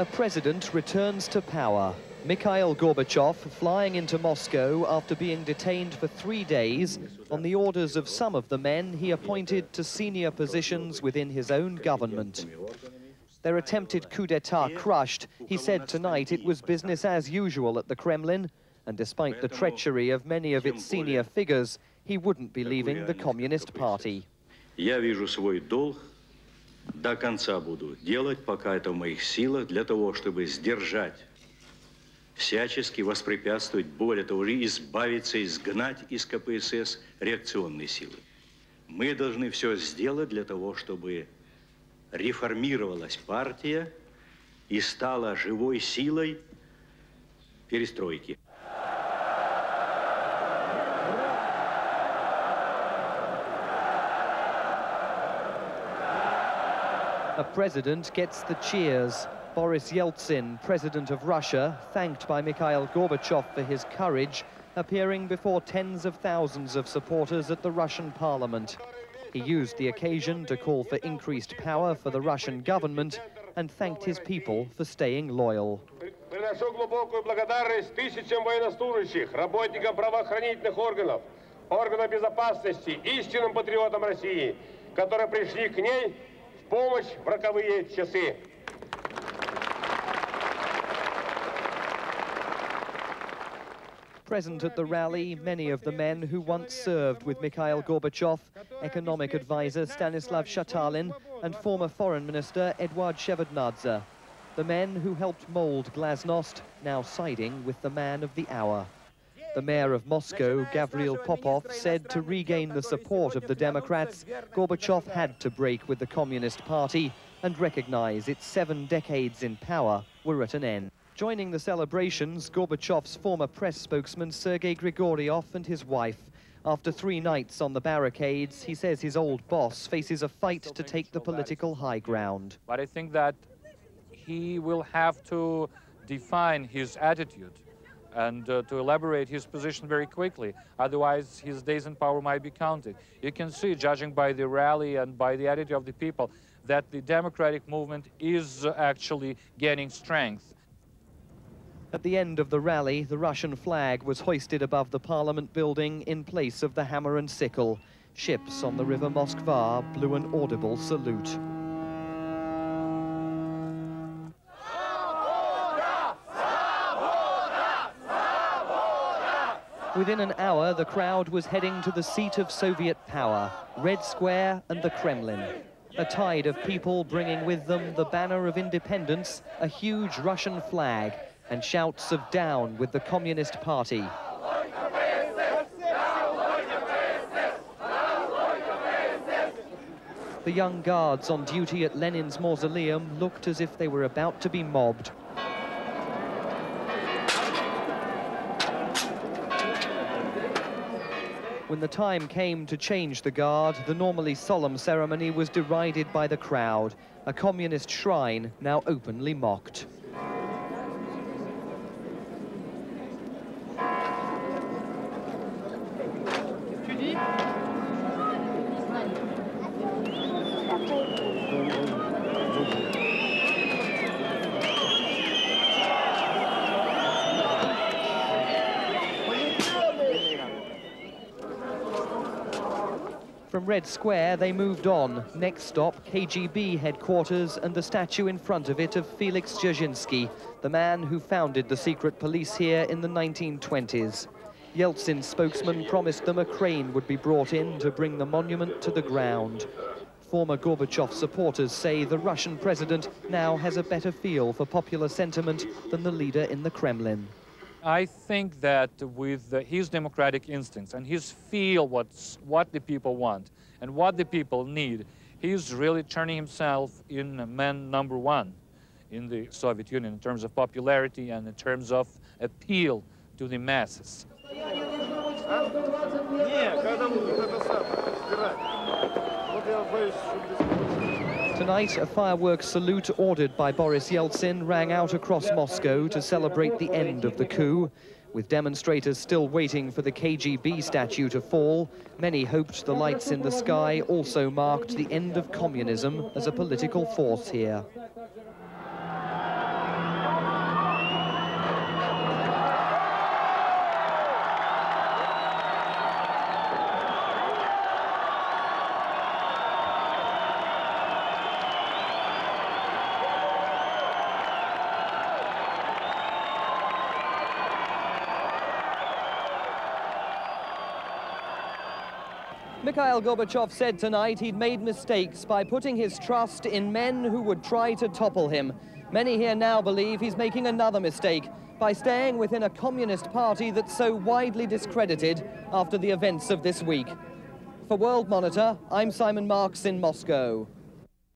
A president returns to power. Mikhail Gorbachev flying into Moscow after being detained for 3 days on the orders of some of the men he appointed to senior positions within his own government. Their attempted coup d'etat crushed, he said tonight it was business as usual at the Kremlin, and despite the treachery of many of its senior figures, he wouldn't be leaving the Communist Party. До конца буду делать, пока это в моих силах, для того, чтобы сдержать, всячески воспрепятствовать, более того, избавиться, изгнать из КПСС реакционные силы. Мы должны все сделать для того, чтобы реформировалась партия и стала живой силой перестройки. A president gets the cheers. Boris Yeltsin, president of Russia, thanked by Mikhail Gorbachev for his courage, appearing before tens of thousands of supporters at the Russian parliament. He used the occasion to call for increased power for the Russian government and thanked his people for staying loyal. Приношу глубокую благодарность тысячам военнослужащих, работникам правоохранительных органов, органов безопасности, истинным патриотам России, которые пришли к ней в помощь в роковые часы. Present at the rally, many of the men who once served with Mikhail Gorbachev, economic advisor Stanislav Shatalin and former foreign minister Eduard Shevardnadze. The men who helped mold Glasnost, now siding with the man of the hour. The mayor of Moscow, Gavril Popov, said to regain the support of the Democrats, Gorbachev had to break with the Communist Party and recognize its 7 decades in power were at an end. Joining the celebrations, Gorbachev's former press spokesman Sergei Grigoriev and his wife. After 3 nights on the barricades, he says his old boss faces a fight to take the political high ground. But I think that he will have to define his attitude and to elaborate his position very quickly. Otherwise, his days in power might be counted. You can see, judging by the rally and by the attitude of the people, that the democratic movement is actually gaining strength. At the end of the rally, the Russian flag was hoisted above the parliament building in place of the hammer and sickle. Ships on the river Moskva blew an audible salute. Within an hour, the crowd was heading to the seat of Soviet power, Red Square and the Kremlin. A tide of people bringing with them the banner of independence, a huge Russian flag, and shouts of "Down with the Communist Party." The young guards on duty at Lenin's mausoleum looked as if they were about to be mobbed. When the time came to change the guard, the normally solemn ceremony was derided by the crowd, a communist shrine now openly mocked. From Red Square, they moved on. Next stop, KGB headquarters and the statue in front of it of Felix Dzerzhinsky, the man who founded the secret police here in the 1920s. Yeltsin's spokesman promised them a crane would be brought in to bring the monument to the ground. Former Gorbachev supporters say the Russian president now has a better feel for popular sentiment than the leader in the Kremlin. I think that with his democratic instincts and his feel what the people want and what the people need, he's really turning himself in man number 1 in the Soviet Union in terms of popularity and in terms of appeal to the masses. Tonight, a fireworks salute ordered by Boris Yeltsin rang out across Moscow to celebrate the end of the coup. With demonstrators still waiting for the KGB statue to fall, many hoped the lights in the sky also marked the end of communism as a political force here. Mikhail Gorbachev said tonight he'd made mistakes by putting his trust in men who would try to topple him. Many here now believe he's making another mistake by staying within a communist party that's so widely discredited after the events of this week. For World Monitor, I'm Simon Marks in Moscow.